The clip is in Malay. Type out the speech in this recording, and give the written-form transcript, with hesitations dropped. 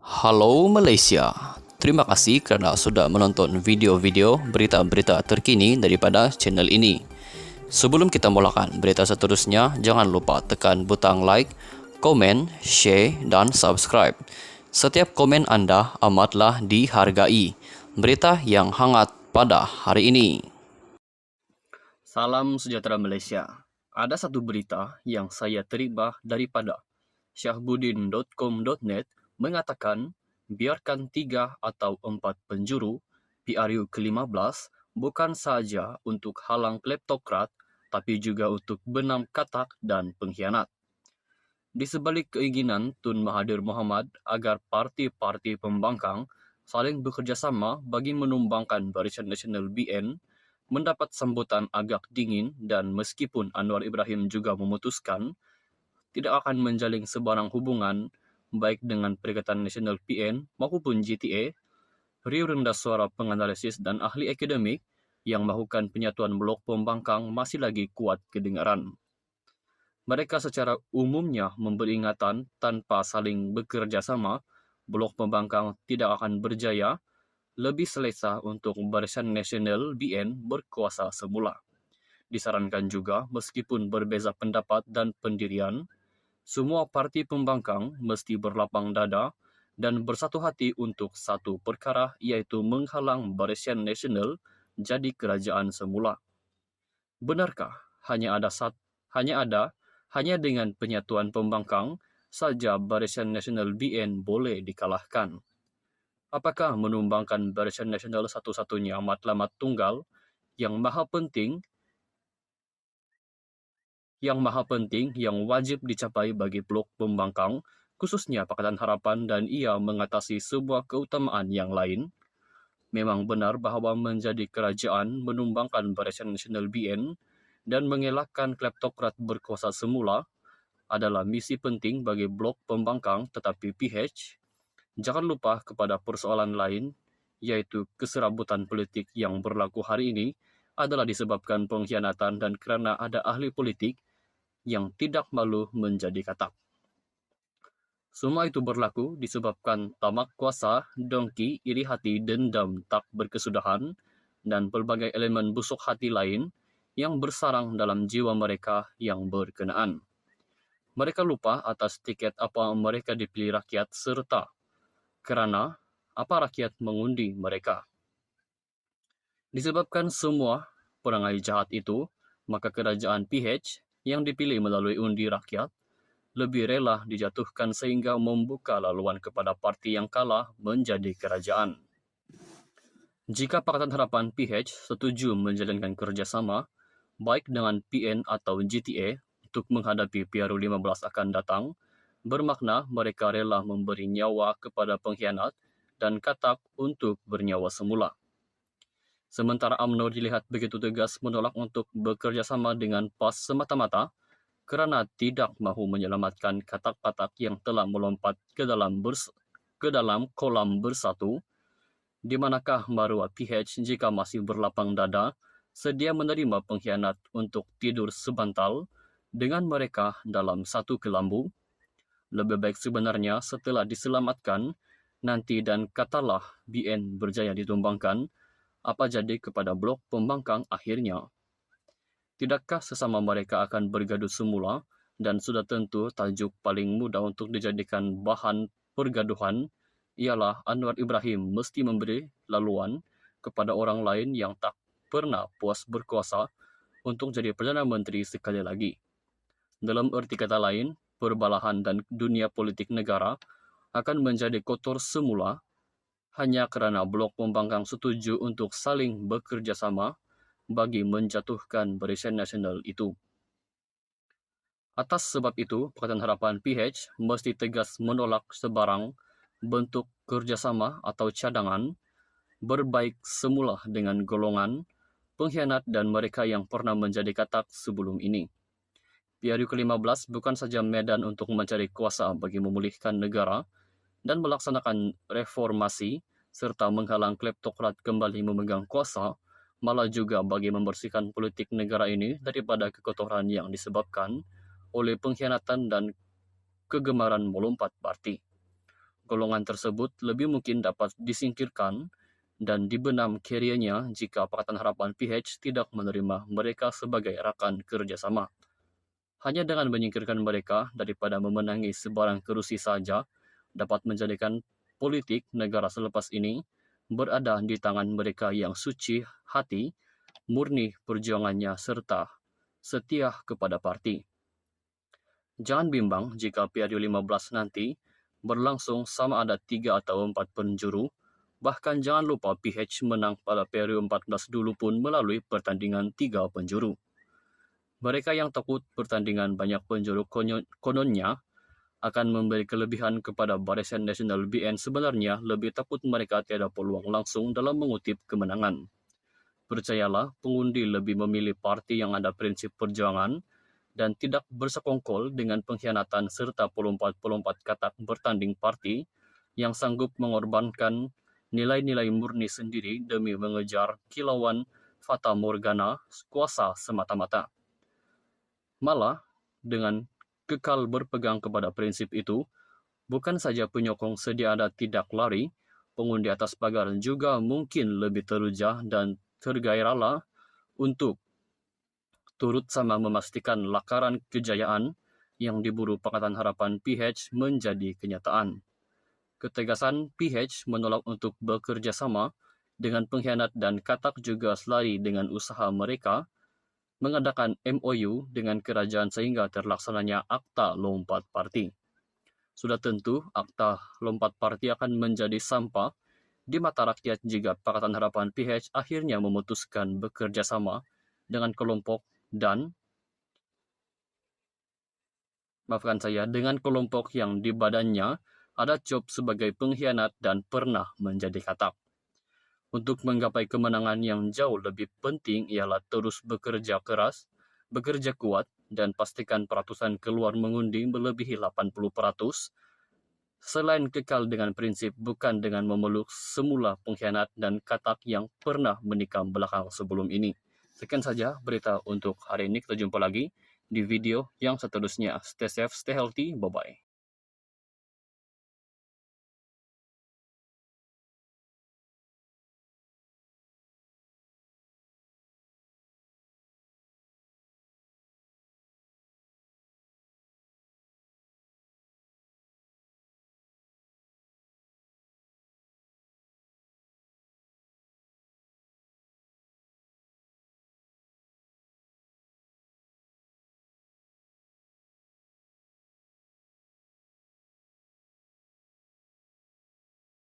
Halo Malaysia, terima kasih kerana sudah menonton video-video berita-berita terkini daripada channel ini. Sebelum kita mulakan berita seterusnya, jangan lupa tekan butang like, komen, share dan subscribe. Setiap komen anda amatlah dihargai. Berita yang hangat pada hari ini. Salam sejahtera Malaysia. Ada satu berita yang saya terima daripada syahbudin.com.net mengatakan biarkan 3 atau 4 penjuru PRU ke-15 bukan sahaja untuk halang kleptokrat tapi juga untuk benam katak dan pengkhianat. Di sebalik keinginan Tun Mahathir Mohamad agar parti-parti pembangkang saling bekerjasama bagi menumbangkan Barisan Nasional BN mendapat sambutan agak dingin dan meskipun Anwar Ibrahim juga memutuskan tidak akan menjalin sebarang hubungan baik dengan Perikatan Nasional PN maupun GTA, riuh rendah suara penganalisis dan ahli akademik yang mahukan penyatuan blok pembangkang masih lagi kuat kedengaran. Mereka secara umumnya memberi ingatan tanpa saling bekerjasama, blok pembangkang tidak akan berjaya, lebih selesa untuk Barisan Nasional BN berkuasa semula. Disarankan juga meskipun berbeza pendapat dan pendirian, semua parti pembangkang mesti berlapang dada dan bersatu hati untuk satu perkara iaitu menghalang Barisan Nasional jadi kerajaan semula. Benarkah hanya dengan penyatuan pembangkang saja Barisan Nasional BN boleh dikalahkan? Apakah menumbangkan Barisan Nasional satu-satunya matlamat tunggal yang maha penting yang wajib dicapai bagi blok pembangkang, khususnya Pakatan Harapan dan ia mengatasi sebuah keutamaan yang lain? Memang benar bahawa menjadi kerajaan menumbangkan Barisan Nasional BN dan mengelakkan kleptokrat berkuasa semula adalah misi penting bagi blok pembangkang, tetapi PH jangan lupa kepada persoalan lain, iaitu keserabutan politik yang berlaku hari ini adalah disebabkan pengkhianatan dan kerana ada ahli politik yang tidak malu menjadi katak. Semua itu berlaku disebabkan tamak kuasa, dengki, iri hati, dendam tak berkesudahan, dan pelbagai elemen busuk hati lain yang bersarang dalam jiwa mereka yang berkenaan. Mereka lupa atas tiket apa mereka dipilih rakyat serta kerana apa rakyat mengundi mereka. Disebabkan semua perangai jahat itu, maka kerajaan PH yang dipilih melalui undi rakyat lebih rela dijatuhkan sehingga membuka laluan kepada parti yang kalah menjadi kerajaan. Jika Pakatan Harapan PH setuju menjalankan kerjasama baik dengan PN atau GTA untuk menghadapi PRU 15 akan datang, bermakna mereka rela memberi nyawa kepada pengkhianat dan katak untuk bernyawa semula. Sementara UMNO dilihat begitu tegas menolak untuk bekerjasama dengan PAS semata-mata kerana tidak mahu menyelamatkan katak-katak yang telah melompat ke dalam kolam bersatu, di manakah maruah PH jika masih berlapang dada sedia menerima pengkhianat untuk tidur sebantal dengan mereka dalam satu kelambu? Lebih baik sebenarnya setelah diselamatkan nanti dan katalah BN berjaya ditumbangkan, apa jadi kepada blok pembangkang akhirnya? Tidakkah sesama mereka akan bergaduh semula dan sudah tentu tajuk paling mudah untuk dijadikan bahan pergaduhan ialah Anwar Ibrahim mesti memberi laluan kepada orang lain yang tak pernah puas berkuasa untuk jadi Perdana Menteri sekali lagi. Dalam erti kata lain, perbalahan dan dunia politik negara akan menjadi kotor semula hanya kerana blok pembangkang setuju untuk saling bekerjasama bagi menjatuhkan Barisan Nasional itu. Atas sebab itu, Pakatan Harapan PH mesti tegas menolak sebarang bentuk kerjasama atau cadangan berbaik semula dengan golongan, pengkhianat dan mereka yang pernah menjadi katak sebelum ini. PRU ke-15 bukan saja medan untuk mencari kuasa bagi memulihkan negara dan melaksanakan reformasi serta menghalang kleptokrat kembali memegang kuasa, malah juga bagi membersihkan politik negara ini daripada kekotoran yang disebabkan oleh pengkhianatan dan kegemaran melompat parti. golongan tersebut lebih mungkin dapat disingkirkan dan dibenam kariernya jika Pakatan Harapan PH tidak menerima mereka sebagai rakan kerjasama. Hanya dengan menyingkirkan mereka daripada memenangi sebarang kerusi saja dapat menjadikan politik negara selepas ini berada di tangan mereka yang suci hati, murni perjuangannya serta setia kepada parti. Jangan bimbang jika periode 15 nanti berlangsung sama ada 3 atau 4 penjuru. Bahkan jangan lupa PH menang pada periode 14 dulu pun melalui pertandingan 3 penjuru. Mereka yang takut pertandingan banyak penjuru kononnya akan memberi kelebihan kepada Barisan Nasional BN, sebenarnya lebih takut mereka tiada peluang langsung dalam mengutip kemenangan. Percayalah, pengundi lebih memilih parti yang ada prinsip perjuangan dan tidak bersekongkol dengan pengkhianatan serta pelompat-pelompat katak bertanding parti yang sanggup mengorbankan nilai-nilai murni sendiri demi mengejar kilauan fata morgana kuasa semata-mata. Malah, dengan kekal berpegang kepada prinsip itu, bukan saja penyokong sedia ada tidak lari, pengundi atas pagar juga mungkin lebih teruja dan tergairahlah untuk turut sama memastikan lakaran kejayaan yang diburu Pakatan Harapan PH menjadi kenyataan. Ketegasan PH menolak untuk bekerja sama dengan pengkhianat dan katak juga selari dengan usaha mereka mengadakan MOU dengan kerajaan sehingga terlaksananya Akta Lompat Parti. Sudah tentu Akta Lompat Parti akan menjadi sampah di mata rakyat jika Pakatan Harapan PH akhirnya memutuskan bekerja sama dengan kelompok dengan kelompok yang di badannya ada job sebagai pengkhianat dan pernah menjadi katak. Untuk menggapai kemenangan yang jauh lebih penting ialah terus bekerja keras, bekerja kuat, dan pastikan peratusan keluar mengundi melebihi 80%. Selain kekal dengan prinsip bukan dengan memeluk semula pengkhianat dan katak yang pernah menikam belakang sebelum ini. Sekian saja berita untuk hari ini. Kita jumpa lagi di video yang seterusnya. Stay safe, stay healthy. Bye-bye.